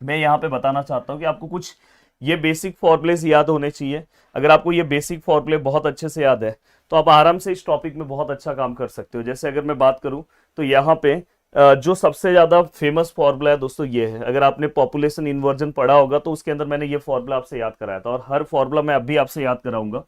मैं यहाँ पे बताना चाहता हूँ कि आपको कुछ ये बेसिक फॉर्मूलेस याद होने चाहिए। अगर आपको ये बेसिक फॉर्मूले बहुत अच्छे से याद है तो आप आराम से इस टॉपिक में बहुत अच्छा काम कर सकते हो। जैसे अगर मैं बात करूं तो यहाँ पे जो सबसे ज्यादा फेमस फॉर्मूला है दोस्तों ये है। अगर आपने पॉपुलेशन इन्वर्जन पढ़ा होगा तो उसके अंदर मैंने ये फॉर्मूला आपसे याद कराया था और हर फॉर्मूला मैं अभी आपसे याद कराऊंगा।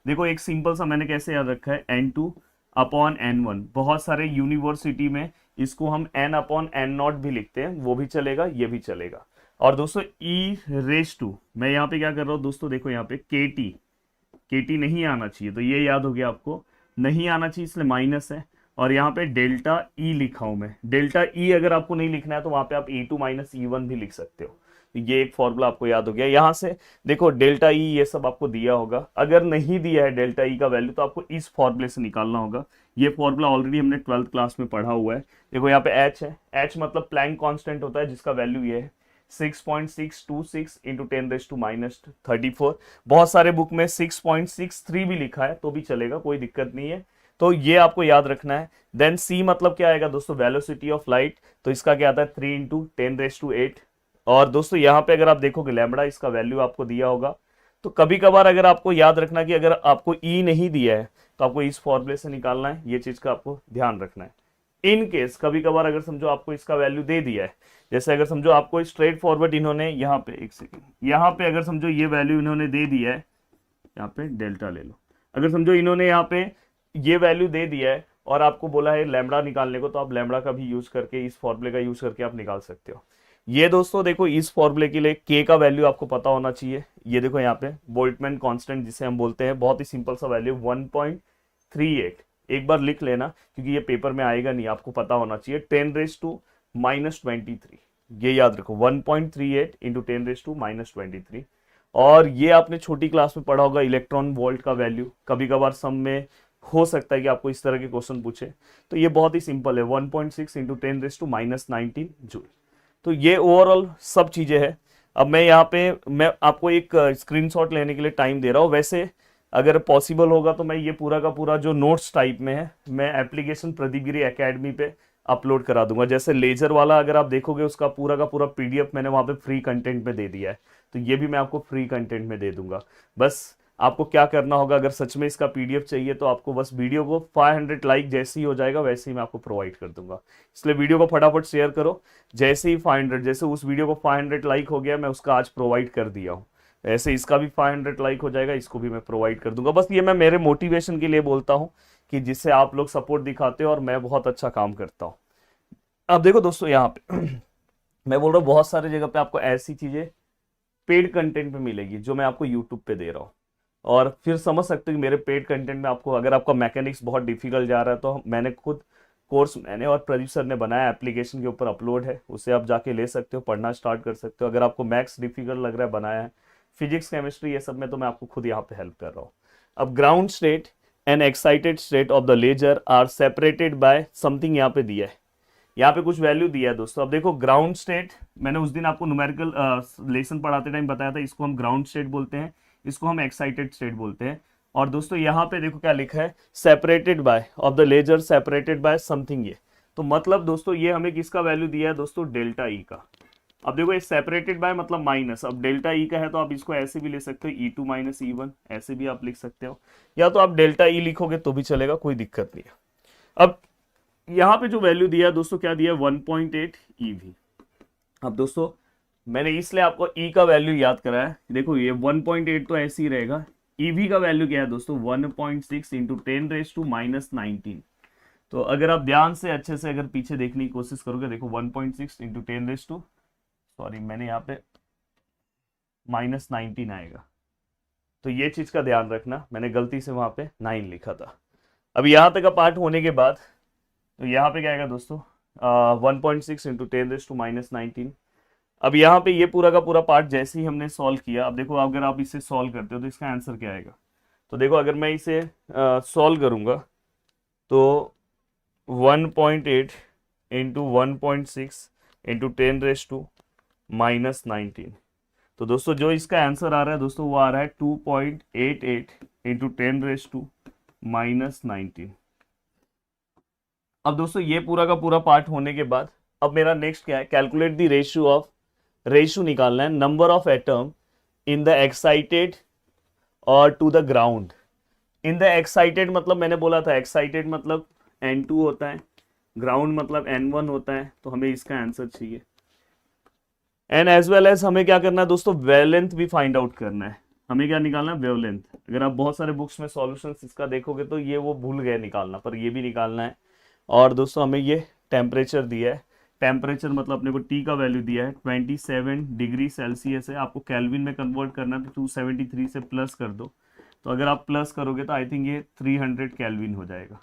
देखो एक सिंपल सा मैंने कैसे याद रखा है, N2/N1। बहुत सारे यूनिवर्सिटी में इसको हम N/N0 भी लिखते हैं, वो भी चलेगा, ये भी चलेगा। और दोस्तों E⁻², मैं यहाँ पे क्या कर रहा हूँ दोस्तों, देखो यहाँ पे केटी नहीं आना चाहिए, तो ये याद हो गया आपको, नहीं आना चाहिए इसलिए माइनस है। और यहाँ पे डेल्टा ई लिखा हूं मैं। डेल्टा ई अगर आपको नहीं लिखना है तो वहां पे आप E2 - E1 भी लिख सकते हो। तो ये एक फॉर्मूला आपको याद हो गया। यहां से देखो डेल्टा ई ये सब आपको दिया होगा, अगर नहीं दिया है डेल्टा ई का वैल्यू तो आपको इस फॉर्मूले से निकालना होगा। ये फॉर्मूला ऑलरेडी हमने 12th क्लास में पढ़ा हुआ है। देखो यहाँ पे एच है, एच मतलब प्लैंक कांस्टेंट होता है जिसका वैल्यू ये है 6.626 इंटू 10⁻⁻34। बहुत सारे बुक में 6.63 भी लिखा है तो भी चलेगा, कोई दिक्कत नहीं है। तो ये आपको याद रखना है। देन सी मतलब क्या आएगा दोस्तों, वेलोसिटी ऑफ लाइट, तो इसका क्या आता है 3 इंटू 10⁻8। और दोस्तों यहाँ पे अगर आप देखोगे लैम्बडा, इसका वैल्यू आपको दिया होगा। तो कभी कभार अगर आपको याद रखना कि अगर आपको ई नहीं दिया है तो आपको इस फॉर्मूले से निकालना है, ये चीज का आपको ध्यान रखना है। इन केस कभी कभार अगर समझो आपको इसका वैल्यू दे दिया है, जैसे अगर समझो आपको स्ट्रेट फॉरवर्ड इन्होंने यहाँ पे, एक सेकेंड, यहाँ पे अगर समझो ये वैल्यू इन्होंने दे दिया है, यहाँ पे डेल्टा ले लो, अगर समझो इन्होंने यहाँ पे ये वैल्यू दे दिया है और आपको बोला है लैम्बडा निकालने को, तो आप लैम्बडा का भी यूज करके, इस फॉर्मूले का यूज करके आप निकाल सकते हो। ये दोस्तों देखो इस फॉर्मूले के लिए के का वैल्यू आपको पता होना चाहिए। ये देखो यहाँ पे बोल्टमैन कांस्टेंट जिसे हम बोलते हैं, बहुत ही सिंपल सा वैल्यू 1.38। एक बार लिख लेना क्योंकि ये पेपर में आएगा नहीं, आपको पता होना चाहिए 10⁻⁻23। ये याद रखो 1.38 इंटू 10⁻⁻23। और ये आपने छोटी क्लास में पढ़ा होगा इलेक्ट्रॉन वोल्ट का वैल्यू, कभी कभार सम में हो सकता है कि आपको इस तरह के क्वेश्चन पूछे। तो ये बहुत ही सिंपल है, 1.6 इंटू 10⁻⁻19 जूल। तो ये ओवरऑल सब चीजें हैं। अब मैं यहाँ पे मैं आपको एक स्क्रीनशॉट लेने के लिए टाइम दे रहा हूँ। वैसे अगर पॉसिबल होगा तो मैं ये पूरा का पूरा जो नोट्स टाइप में है मैं एप्लीकेशन प्रदीपगिरी एकेडमी पे अपलोड करा दूंगा। जैसे लेजर वाला अगर आप देखोगे उसका पूरा का पूरा पीडीएफ मैंने वहाँ पे फ्री कंटेंट में दे दिया है, तो ये भी मैं आपको फ्री कंटेंट में दे दूंगा। बस आपको क्या करना होगा, अगर सच में इसका पीडीएफ चाहिए तो आपको बस वीडियो को 500 लाइक जैसे ही हो जाएगा वैसे ही मैं आपको प्रोवाइड कर दूंगा। इसलिए वीडियो को फटाफट शेयर करो। जैसे ही 500, जैसे उस वीडियो को 500 लाइक हो गया मैं उसका आज प्रोवाइड कर दिया हूँ, ऐसे इसका भी 500 लाइक हो जाएगा, इसको भी मैं प्रोवाइड कर दूंगा। बस ये मैं मेरे मोटिवेशन के लिए बोलता हूँ कि जिससे आप लोग सपोर्ट दिखाते हो और मैं बहुत अच्छा काम करता हूँ। अब देखो दोस्तों यहाँ पे मैं बोल रहा हूँ बहुत सारे जगह पे आपको ऐसी चीजें पेड कंटेंट पे मिलेगी जो मैं आपको यूट्यूब पे दे रहा हूँ। और फिर समझ सकते हो कि मेरे पेड कंटेंट में आपको, अगर आपका मैकेनिक्स बहुत डिफिकल्ट जा रहा है तो मैंने खुद कोर्स मैंने और प्रदीप सर ने बनाया, एप्लीकेशन के ऊपर अपलोड है, उसे आप जाके ले सकते हो, पढ़ना स्टार्ट कर सकते हो। अगर आपको मैथ्स डिफिकल्ट लग रहा है, बनाया है, फिजिक्स केमिस्ट्री ये सब में, तो मैं आपको खुद यहाँ पे हेल्प कर रहा हूँ। अब ground state and excited state of the laser are separated by something, यहाँ पे दिया है, यहाँ पे कुछ वैल्यू दिया है दोस्तों। अब देखो ग्राउंड स्टेट, मैंने उस दिन आपको न्यूमेरिकल लेसन पढ़ाते टाइम बताया था, इसको हम ग्राउंड स्टेट बोलते हैं, इसको हम एक्साइटेड स्टेट बोलते हैं। और दोस्तों यहाँ पे देखो क्या लिखा है, separated by of the laser separated by something. ये तो मतलब दोस्तों ये हमें किसका वैल्यू दिया है दोस्तों, डेल्टा ई का। अब देखो ये सेपरेटेड बाय मतलब माइनस, अब डेल्टा ई का है तो आप इसको ऐसे भी ले सकते हो E2 - E1, ऐसे भी आप लिख सकते हो, या तो आप डेल्टा ई लिखोगे तो भी चलेगा, कोई दिक्कत नहीं है। अब यहाँ पे जो वैल्यू दिया है दोस्तों, क्या दिया है 1.8 EV। अब दोस्तों मैंने इसलिए आपको E का वैल्यू याद कराया है, देखो ये 1.8 तो ऐसे ही रहेगा। EV का वैल्यू क्या है दोस्तों, 1.6 इंटू 10⁻⁻19। तो अगर आप ध्यान से अच्छे से अगर पीछे देखने की कोशिश करोगे, देखो 1.6 इंटू 10 सॉरी मैंने यहाँ पे -19 आएगा, तो ये चीज का ध्यान रखना, मैंने गलती से वहां पे 9 लिखा था। अब यहाँ तक का पार्ट होने के बाद तो यहाँ पे क्या आएगा दोस्तों, 1.6 इंटू 10⁻⁻19। अब यहाँ पे ये पूरा का पूरा पार्ट जैसे ही हमने सॉल्व किया, अब देखो अगर आप इसे सॉल्व करते हो तो इसका आंसर क्या आएगा। तो देखो अगर मैं इसे सॉल्व करूंगा तो 1.8 इंटू 1.6 इंटू 10⁻⁻19। तो दोस्तों जो इसका आंसर आ रहा है दोस्तों वो आ रहा है 2.88 इंटू 10⁻⁻19। अब दोस्तों ये पूरा का पूरा पार्ट होने के बाद अब मेरा नेक्स्ट क्या है, calculate the ratio of ratio निकालना है number of atom in the excited और to the ground. In the excited मतलब मैंने बोला था एक्साइटेड मतलब N2 होता है, ग्राउंड मतलब N1 होता है, तो हमें इसका आंसर चाहिए। एंड एज वेल एज हमें क्या करना है दोस्तों, वेवलेंथ भी फाइंड आउट करना है। हमें क्या निकालना है, वेवलेंथ। अगर आप बहुत सारे बुक्स में सॉल्यूशंस इसका देखोगे तो ये वो भूल गए निकालना, पर ये भी निकालना है। और दोस्तों हमें ये टेम्परेचर दिया है, टेम्परेचर मतलब अपने को टी का वैल्यू दिया है 27 डिग्री सेल्सियस है, आपको केल्विन में कन्वर्ट करना है तो 273 से प्लस कर दो। तो अगर आप प्लस करोगे तो आई थिंक ये 300 केल्विन हो जाएगा।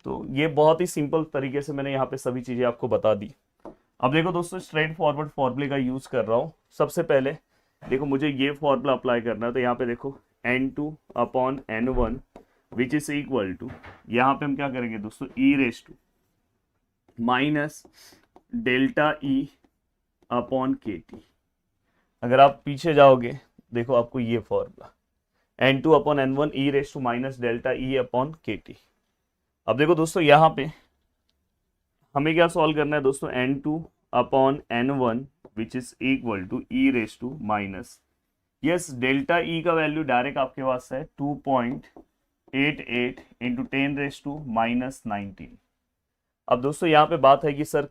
तो ये बहुत ही सिंपल तरीके से मैंने यहाँ पे सभी चीज़ें आपको बता दी। अब देखो दोस्तों, स्ट्रेट फॉरवर्ड फॉर्मूले का यूज़ कर रहा हूँ। सबसे पहले देखो मुझे ये फॉर्मूला अप्लाई करना है, तो यहाँ पे देखो N2 upon N1 which is equal to, यहाँ पे हम क्या करेंगे दोस्तों, E raise to minus delta E upon K T. अगर आप पीछे जाओगे देखो आपको ये formula N2 upon N1 E raise to minus delta E upon K T. अब देखो दोस्तों यहाँ पे हमें क्या सॉल्व करना है दोस्तों, N2 upon N1 which is equal to e raise to minus, yes delta ई का वैल्यू डायरेक्ट आपके पास है 2.88 इंटू 10 रेस टू माइनस 19। अब दोस्तों यहाँ पे बात है कि सर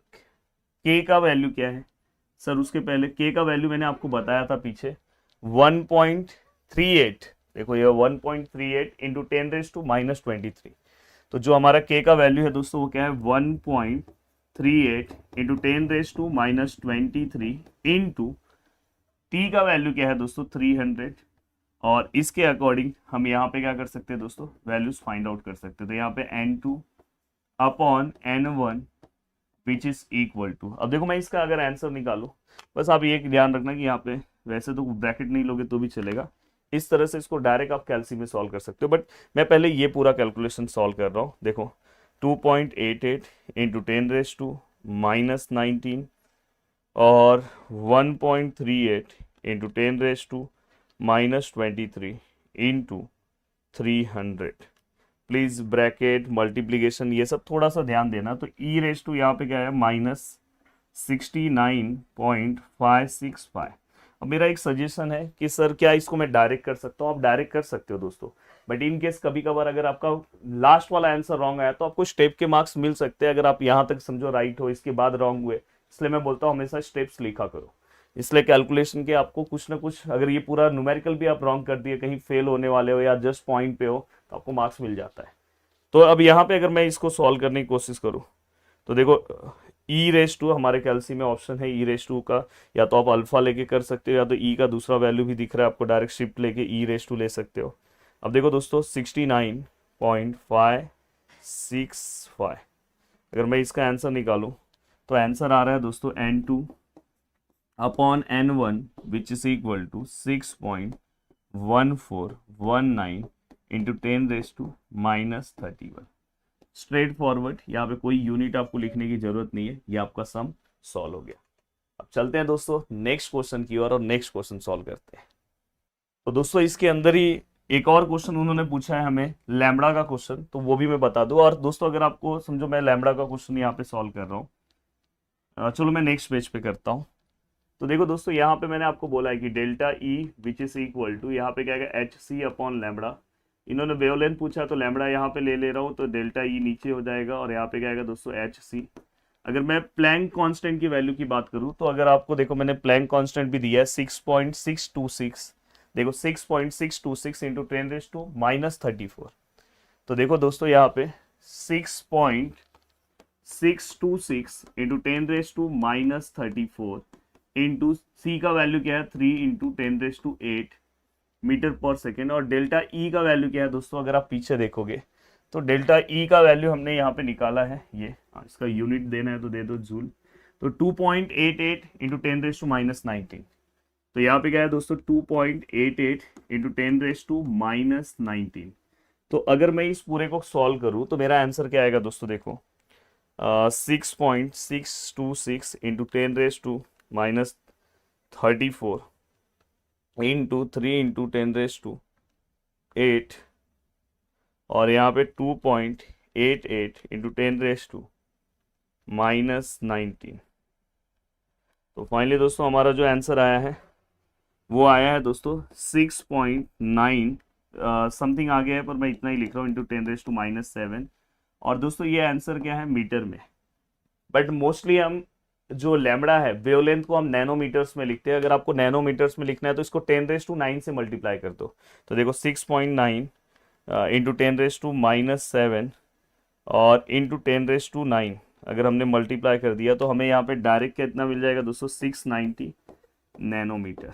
के का वैल्यू क्या है। सर उसके पहले के का वैल्यू मैंने आपको बताया था पीछे 1.38, देखो ये 1.38 इंटू 10 रेस टू माइनस 23। तो जो हमारा के का वैल्यू है दोस्तों वो क्या है 1.38 into 10 raise to minus 23 into t का वैल्यू क्या है दोस्तों 300। और इसके अकॉर्डिंग हम यहाँ पे क्या कर सकते हैं दोस्तों, वैल्यूज फाइंड आउट कर सकते हैं। तो यहाँ पे N2 upon N1 which is equal to, अब देखो मैं इसका अगर आंसर निकालूं, बस आप ये ध्यान रखना कि यहाँ पे वैसे तो ब्रैकेट नहीं लोगे तो भी चलेगा, इस तरह से इसको डायरेक्ट आप कैलसी में सॉल्व कर सकते हो, बट मैं पहले ये पूरा कैलकुलेशन सॉल्व कर रहा हूँ। देखो 2.88 इंटू 10 रेस टू माइनस 19 और 1.38 into 10 raise to minus 23 into 300। Please bracket multiplication ये सब थोड़ा सा ध्यान देना। तो ई रेस टू यहाँ पे क्या है माइनस 69.565। अब मेरा एक सजेशन है कि सर क्या इसको मैं डायरेक्ट कर सकता हूँ, आप डायरेक्ट कर सकते हो दोस्तों, बट इन केस कभी कभार अगर आपका लास्ट वाला आंसर रॉन्ग आया तो आपको स्टेप के मार्क्स मिल सकते हैं, अगर आप यहाँ तक समझो राइट हो इसके बाद रॉन्ग हुए। इसलिए मैं बोलता हूँ हमेशा स्टेप्स लिखा करो। इसलिए कैलकुलेशन के आपको कुछ ना कुछ, अगर ये पूरा न्यूमेरिकल भी आप रॉन्ग कर दिए, कहीं फेल होने वाले हो या जस्ट पॉइंट पे हो, तो आपको मार्क्स मिल जाता है। तो अब यहाँ पे अगर मैं इसको सॉल्व करने की कोशिश करूँ तो देखो ई रेस टू हमारे कैलसी में ऑप्शन है ई रेस टू का, या तो आप अल्फा लेके कर सकते हो या तो ई का दूसरा वैल्यू भी दिख रहा है आपको, डायरेक्ट शिफ्ट लेके ई रेस टू ले सकते हो। अब देखो दोस्तों 69.565, अगर मैं इसका आंसर निकालूं तो आंसर आ रहा है दोस्तों N2 upon N1 which is equal to 6.1419 into 10 raise to minus 31। Straightforward, यहाँ पे कोई यूनिट आपको लिखने की जरूरत नहीं है, ये आपका सम सॉल्व हो गया। अब चलते हैं दोस्तों नेक्स्ट क्वेश्चन की ओर और नेक्स्ट क्वेश्चन सॉल्व करते हैं। तो दोस्तों इसके अंदर ही एक और क्वेश्चन उन्होंने पूछा है हमें लैम्बडा का क्वेश्चन, तो वो भी मैं बता दूं। और दोस्तों अगर आपको समझो मैं लैम्बडा का क्वेश्चन यहाँ पे सॉल्व कर रहा हूँ, चलो मैं नेक्स्ट पेज पे करता हूँ। तो देखो दोस्तों यहाँ पे मैंने आपको बोला है कि delta E which is equal to, यहाँ पे क्या है एच सी अपॉन लैम्बडा। इन्होंने वेवलेंथ पूछा तो लैम्बडा यहाँ पे ले रहा हूँ, तो डेल्टा ई नीचे हो जाएगा और यहाँ पे क्या आएगा दोस्तों एच सी। अगर मैं प्लैंक कांस्टेंट की वैल्यू की बात करूँ तो अगर आपको देखो मैंने प्लैंक कांस्टेंट भी दिया है 6.626, देखो 6.626 इंटू 10 रेज टू माइनस 34। तो देखो दोस्तों यहाँ पे 6.626 into 10 raise to minus 34 into C का वैल्यू क्या है 3 इंटू 10 रेज टू 8 मीटर पर सेकेंड। और डेल्टा ई का वैल्यू क्या है दोस्तों, अगर आप पीछे देखोगे तो डेल्टा ई का वैल्यू हमने यहाँ पे निकाला है, ये इसका यूनिट देना है तो दे दो जूल। तो 2.88 इंटू 10 रेज टू माइनस 19। तो यहाँ पे क्या है दोस्तों 2.88 इंटू 10 रेज टू माइनस 19। तो अगर मैं इस पूरे को सॉल्व करूँ तो मेरा आंसर क्या आएगा दोस्तों, देखो 6.626 into 10 raise to minus 34 into 3 into 10 raise to 8 और यहाँ पे 2.88 इंटू 10 रेज टू माइनस 19। तो फाइनली दोस्तों हमारा जो आंसर आया है वो आया है दोस्तों 6.9 समथिंग आ गया है, पर मैं इतना ही लिख रहा हूँ, इंटू 10⁻⁻7। और दोस्तों ये आंसर क्या है, मीटर में। बट मोस्टली हम जो लैम्बडा है वेवलेंथ को हम नैनोमीटर्स में लिखते हैं। अगर आपको नैनोमीटर्स में लिखना है तो इसको 10⁻9 से मल्टीप्लाई कर दो। तो देखो 6.9 इंटू 10⁻⁻7 और इंटू 10⁻9 अगर हमने मल्टीप्लाई कर दिया तो हमें यहाँ पे डायरेक्ट कितना मिल जाएगा दोस्तों, 690 नैनोमीटर।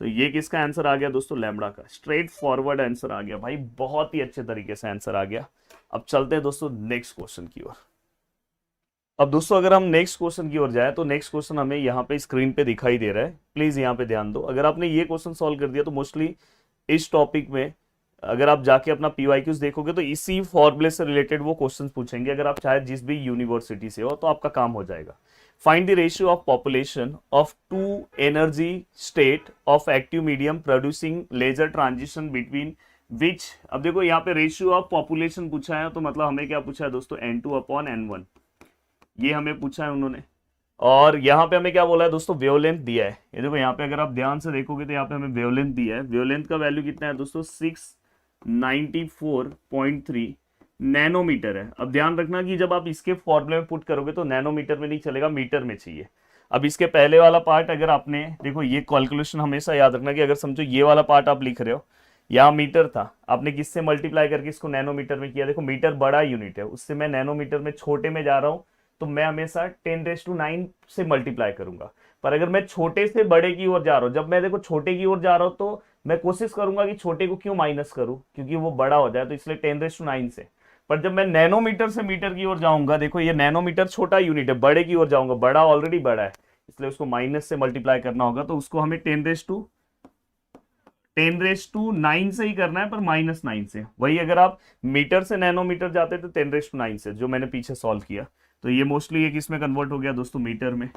तो ये किसका आंसर आ गया दोस्तों, लैम्बडा का। स्ट्रेट फॉरवर्ड आंसर आ गया भाई, बहुत ही अच्छे तरीके से आंसर आ गया। अब चलते हैं दोस्तों नेक्स्ट क्वेश्चन की ओर। अब दोस्तों अगर हम नेक्स्ट क्वेश्चन की ओर जाए तो नेक्स्ट क्वेश्चन हमें यहाँ पे स्क्रीन पे दिखाई दे रहा है, प्लीज यहाँ पे ध्यान दो। अगर आपने ये क्वेश्चन सॉल्व कर दिया तो मोस्टली इस टॉपिक में अगर आप जाके अपना पीवाईक्यूज देखोगे तो इसी फॉर्मूले से रिलेटेड वो क्वेश्चन पूछेंगे। अगर आप चाहे जिस भी यूनिवर्सिटी से हो तो आपका काम हो जाएगा। Find the ratio of population of two energy state of active medium producing laser transition between which. अब देखो यहाँ पे रेशियो ऑफ पॉपुलेशन पूछा है, तो मतलब हमें क्या पूछा है दोस्तों, N2/N1 ये हमें पूछा है उन्होंने। और यहाँ पे हमें क्या बोला है दोस्तों, वेवलेंथ दिया है। ये देखो यहाँ पे अगर आप ध्यान से देखोगे तो यहाँ पे हमें वेवलेंथ दिया है। वेवलेंथ का वैल्यू कितना है दोस्तों, 694.3 नैनोमीटर है। अब ध्यान रखना कि जब आप इसके फॉर्मूले में पुट करोगे तो नैनोमीटर में नहीं चलेगा, मीटर में चाहिए। अब इसके पहले वाला पार्ट अगर आपने देखो, ये कैलकुलेशन हमेशा याद रखना कि अगर समझो ये वाला पार्ट आप लिख रहे हो, यहाँ मीटर था, आपने किससे मल्टीप्लाई करके इसको नैनोमीटर में किया। देखो मीटर बड़ा यूनिट है, उससे मैं नैनोमीटर में छोटे में जा रहा हूँ तो मैं हमेशा 10⁻9 से मल्टीप्लाई करूंगा। पर अगर मैं छोटे से बड़े की ओर जा रहा हूँ, जब मैं देखो छोटे की ओर जा रहा हूँ तो मैं कोशिश करूंगा कि छोटे को क्यों माइनस करूं, क्योंकि वो बड़ा हो जाए, तो इसलिए 10⁻9 से। पर जब मैं नैनोमीटर से मीटर की ओर जाऊंगा, देखो ये नैनोमीटर छोटा यूनिट है, बड़े की ओर जाऊंगा, बड़ा ऑलरेडी बड़ा है, इसलिए उसको माइनस से मल्टीप्लाई करना होगा। तो उसको हमें 10⁻9 से ही करना है, पर -9 से। वही अगर आप मीटर से नैनोमीटर जाते तो 10⁻9 से, जो मैंने पीछे सॉल्व किया। तो ये मोस्टली ये किस में कन्वर्ट हो गया दोस्तों, मीटर में।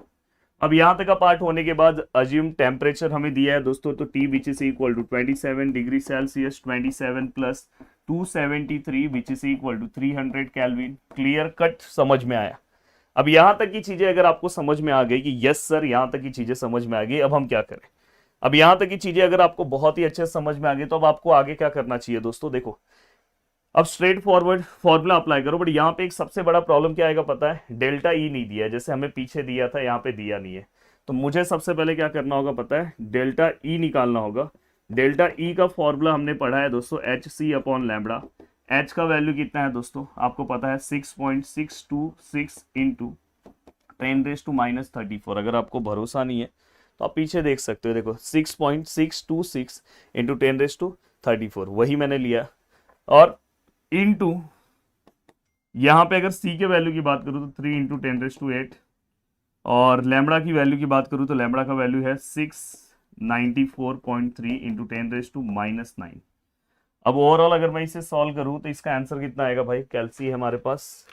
अब यहां तक का पार्ट होने के बाद अज्यूम टेम्परेचर हमें दिया है दोस्तों, तो T which is equal to 27 degree Celsius, 27 plus 273 which is equal to 300 kelvin. Clear cut समझ में आया। अब यहां तक की चीजें अगर आपको समझ में आ गई कि यस सर यहां तक की चीजें समझ में आ गई, अब हम क्या करें। अब यहां तक की चीजें अगर आपको बहुत ही अच्छे से समझ में आ गई तो अब आपको आगे क्या करना चाहिए दोस्तों, देखो अब स्ट्रेट फॉरवर्ड फॉर्मूला अप्लाई करो। बट यहाँ पे एक सबसे बड़ा प्रॉब्लम क्या आएगा पता है, डेल्टा ई नहीं दिया है, जैसे हमें पीछे दिया था, यहाँ पे दिया नहीं है। तो मुझे सबसे पहले क्या करना होगा पता है, डेल्टा ई निकालना होगा। डेल्टा ई का फॉर्मूला हमने पढ़ा है दोस्तों, HC/लैम्बडा। एच का वैल्यू कितना है दोस्तों, आपको पता है 6.626 इंटू 10⁻⁻34। अगर आपको भरोसा नहीं है तो आप पीछे देख सकते हो, देखो 6.626 इंटू 10⁻34 वही मैंने लिया। और इंटू यहाँ पे अगर सी के वैल्यू की बात करूँ तो 3 इंटू 10⁻8, और लैम्बडा की वैल्यू की बात करूँ तो लैम्बडा का वैल्यू है 694.3 इंटू 10⁻9। अब ओवरऑल अगर मैं इसे सॉल्व करूँ तो इसका आंसर कितना आएगा भाई, कैलसी है हमारे पास।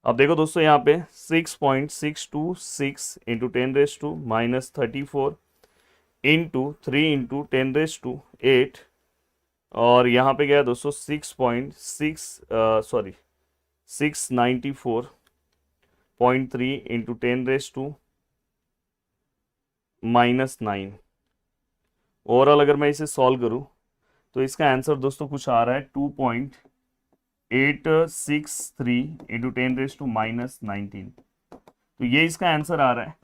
अब देखो दोस्तों यहाँ पे 6.626 इंटू 10⁻34 इंटू 3 इंटू 10⁻8, और यहाँ पे गया दोस्तों 694.3 इंटू 10⁻9। ओवरऑल अगर मैं इसे सॉल्व करूँ तो इसका आंसर दोस्तों कुछ आ रहा है 2.863 इंटू 10⁻19। तो ये इसका आंसर आ रहा है।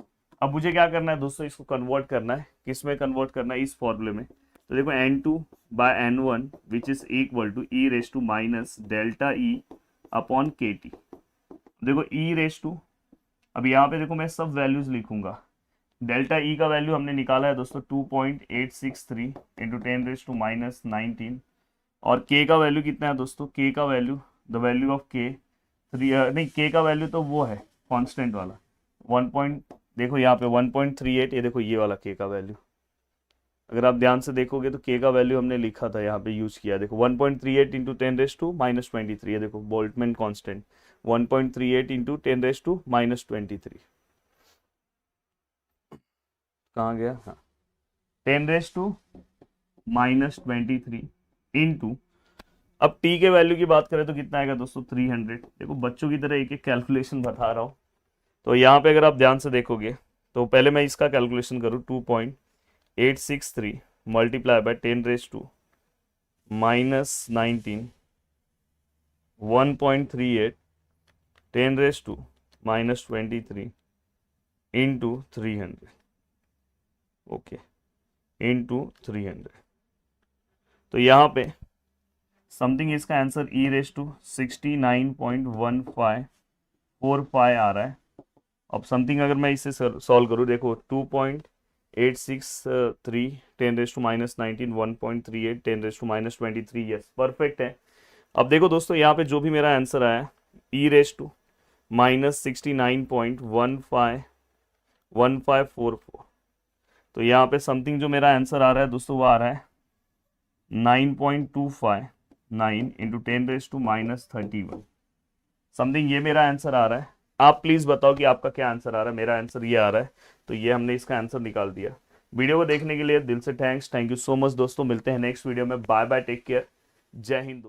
अब मुझे क्या करना है दोस्तों, इसको कन्वर्ट करना है, किस में कन्वर्ट करना है, इस फॉर्मूले में। तो देखो N2/N1 which is equal to E⁻⁻ΔE/KT। देखो E⁻, अब यहाँ पे देखो मैं सब वैल्यूज लिखूंगा। डेल्टा ई का वैल्यू हमने निकाला है दोस्तों 2.863 इंटू 10⁻19, और के का वैल्यू कितना है दोस्तों, के का वैल्यू द वैल्यू ऑफ के 3 नहीं, के का वैल्यू तो वो है कांस्टेंट वाला 1. देखो यहाँ पे 1.38, ये देखो ये वाला के का वैल्यू। अगर आप ध्यान से देखोगे तो के का वैल्यू हमने लिखा था, यहाँ पे यूज किया। देखो 1.38 इंटू 10⁻23, ये देखो बोल्टमैन कांस्टेंट 1.38 इंटू 10⁻23 कहाँ गया, हाँ 10⁻23 इंटू, अब टी के वैल्यू की बात करें तो कितना आएगा दोस्तों 300। देखो बच्चों की तरह एक एक कैलकुलेशन बता रहा हूँ। तो यहाँ पे अगर आप ध्यान से देखोगे तो पहले मैं इसका कैलकुलेशन करूँ, 2.863 multiply by 10⁻⁻19 1.38 10⁻⁻23 into 300, okay, into 300। तो यहाँ पे समथिंग इसका आंसर e⁻69.1545 आ रहा है। अब समथिंग अगर मैं इसे सॉल्व करूँ, देखो 2.863 10⁻⁻19 1.38 10⁻⁻23, यस परफेक्ट है। अब देखो दोस्तों, यहाँ पे जो भी मेरा आंसर आया e⁻69.154544, तो यहाँ पे समथिंग जो मेरा आंसर आ रहा है दोस्तों वो आ रहा है 9.259 इंटू 10⁻31 समथिंग, ये मेरा आंसर आ रहा है। आप प्लीज बताओ कि आपका क्या आंसर आ रहा है। मेरा आंसर ये आ रहा है, तो ये हमने इसका आंसर निकाल दिया। वीडियो को देखने के लिए दिल से थैंक यू सो मच दोस्तों। मिलते हैं नेक्स्ट वीडियो में। बाय बाय, टेक केयर, जय हिंद।